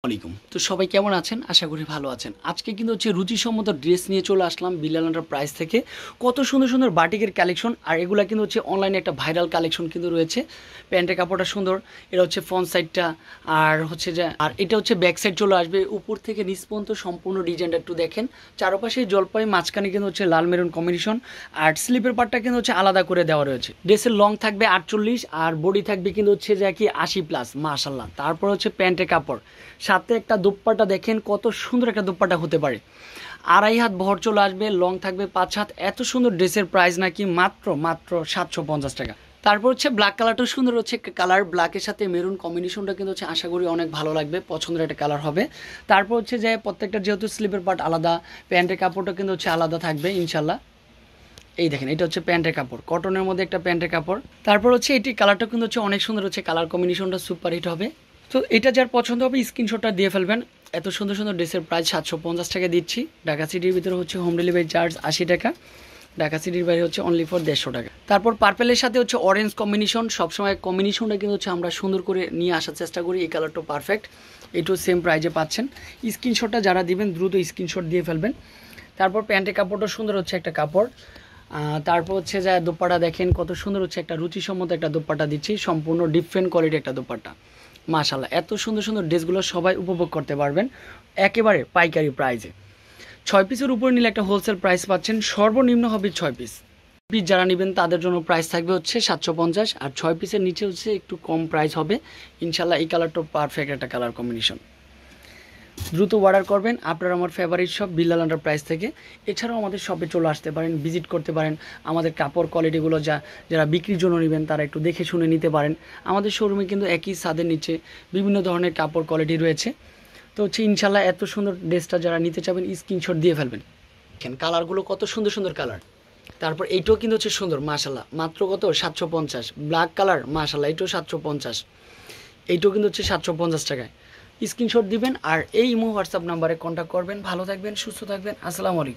আলাইকুম। তো সবাই কেমন আছেন? আশা করি ভালো আছেন। আজকে কিন্তু হচ্ছে রুচিসম্মত ড্রেস নিয়ে চলে আসলাম বিলাল এন্টারপ্রাইজ থেকে। কত সুন্দর সুন্দর বাটিকের কালেকশন, আর এগুলা কিন্তু হচ্ছে অনলাইনে একটা ভাইরাল কালেকশন কিন্তু রয়েছে। প্যান্টের কাপড়টা সুন্দর, এটা হচ্ছে ফ্রন্ট সাইডটা, আর হচ্ছে যে আর এটা হচ্ছে ব্যাক সাইড চলে আসবে। উপর থেকে নিচ পর্যন্ত সম্পূর্ণ ডিজাইনটা একটু দেখেন। চারপাশে জলপাই, মাঝখানে কিন্তু হচ্ছে লাল মেরুন কম্বিনেশন, আর স্লিপের পার্টটা কিন্তু হচ্ছে আলাদা করে দেওয়া রয়েছে। ড্রেসের লং থাকবে 48 আর বডি থাকবে কিন্তু হচ্ছে যে কি 80+, মাশাআল্লাহ। তারপর হচ্ছে প্যান্টের কাপড়, সাথে একটা দুপ্পাটা দেখেন কত সুন্দর একটা দুপ্পাটা হতে পারে। 2.5 হাত ভর চলে আসবে, লং থাকবে 5 হাত। এত সুন্দর ড্রেসের প্রাইস নাকি মাত্র 750 টাকা। তারপর হচ্ছে ব্ল্যাক কালারটাও সুন্দর হচ্ছে কালার, ব্ল্যাকের সাথে মেরুন কম্বিনেশনটা কিন্তু হচ্ছে আশা করি অনেক ভালো লাগবে, পছন্দের একটা কালার হবে। তারপর হচ্ছে যে প্রত্যেকটা যেহেতু স্লিপের পার্ট আলাদা, প্যান্টের কাপড়টা কিন্তু হচ্ছে আলাদা থাকবে ইনশাল্লাহ। এই দেখেন, এটা হচ্ছে প্যান্টের কাপড়, কটনের মধ্যে একটা প্যান্টের কাপড়। তারপর হচ্ছে এটি কালারটা কিন্তু হচ্ছে অনেক সুন্দর হচ্ছে, কালার কম্বিনেশনটা সুপার হিট হবে। তো এটা যার পছন্দ হবে স্ক্রিনশটটা দিয়ে ফেলবেন। এত সুন্দর সুন্দর ড্রেসের প্রাইস 750 টাকা দিচ্ছি। ঢাকা সিটির ভিতরে হচ্ছে হোম ডেলিভারি চার্জ 80 টাকা, ঢাকা সিটির বাইরে হচ্ছে অনলি ফর 150 টাকা। তারপর পার্পেলের সাথে হচ্ছে অরেঞ্জ কম্বিনেশন, সবসময় কম্বিনেশনটা কিন্তু হচ্ছে আমরা সুন্দর করে নিয়ে আসার চেষ্টা করি। এই কালারটা পারফেক্ট, এটাও সেম প্রাইজে পাচ্ছেন। স্ক্রিনশটটা যারা দিবেন দ্রুত স্ক্রিনশট দিয়ে ফেলবেন। তারপর প্যান্টের কাপড়টা সুন্দর হচ্ছে একটা কাপড়। তারপর হচ্ছে যে দোপাটা দেখেন কত সুন্দর হচ্ছে, একটা রুচিসম্মত একটা দোপাটা দিচ্ছি, সম্পূর্ণ ডিফারেন্ট কোয়ালিটি একটা দোপাটা। মাশাআল্লাহ, এত সুন্দর সুন্দর ড্রেসগুলো সবাই উপভোগ করতে পারবেন একেবারে পাইকারি প্রাইজে। 6 পিসের উপরে নিলে একটা হোলসেল প্রাইস পাচ্ছেন, সর্বনিম্ন হবে 6 পিস। পিস যারা নেবেন তাদের জন্য প্রাইস থাকবে হচ্ছে 750, আর 6 পিসের নিচে হচ্ছে একটু কম প্রাইস হবে ইনশাল্লাহ। এই কালারটা পারফেক্ট একটা কালার কম্বিনেশন। দ্রুত অর্ডার করবেন আপনারা আমার ফেভারিট শপ বিলাল এন্টারপ্রাইজ থেকে। এছাড়াও আমাদের শপে চলে আসতে পারেন, ভিজিট করতে পারেন। আমাদের কাপড় কোয়ালিটিগুলো যারা বিক্রির জন্য নেবেন তারা একটু দেখে শুনে নিতে পারেন। আমাদের শোরুমে কিন্তু একই ছাদের নিচে বিভিন্ন ধরনের কাপড় কোয়ালিটি রয়েছে। তো হচ্ছে ইনশাল্লাহ এত সুন্দর ড্রেসটা যারা নিতে চাবেন স্ক্রিনশট দিয়ে ফেলবেন। দেখেন কালারগুলো কত সুন্দর সুন্দর কালার। তারপর এইটাও কিন্তু হচ্ছে সুন্দর মাশাল্লাহ, মাত্র কত 750। ব্ল্যাক কালার মাশাল্লাহ, এইটাও 750। এইটাও কিন্তু হচ্ছে 750 টাকায়। স্ক্রিনশট দিবেন আর এই ইমো হোয়াটসঅ্যাপ নাম্বারে কন্ট্যাক্ট করবেন। ভালো থাকবেন, সুস্থ থাকবেন, আসসালামু আলাইকুম।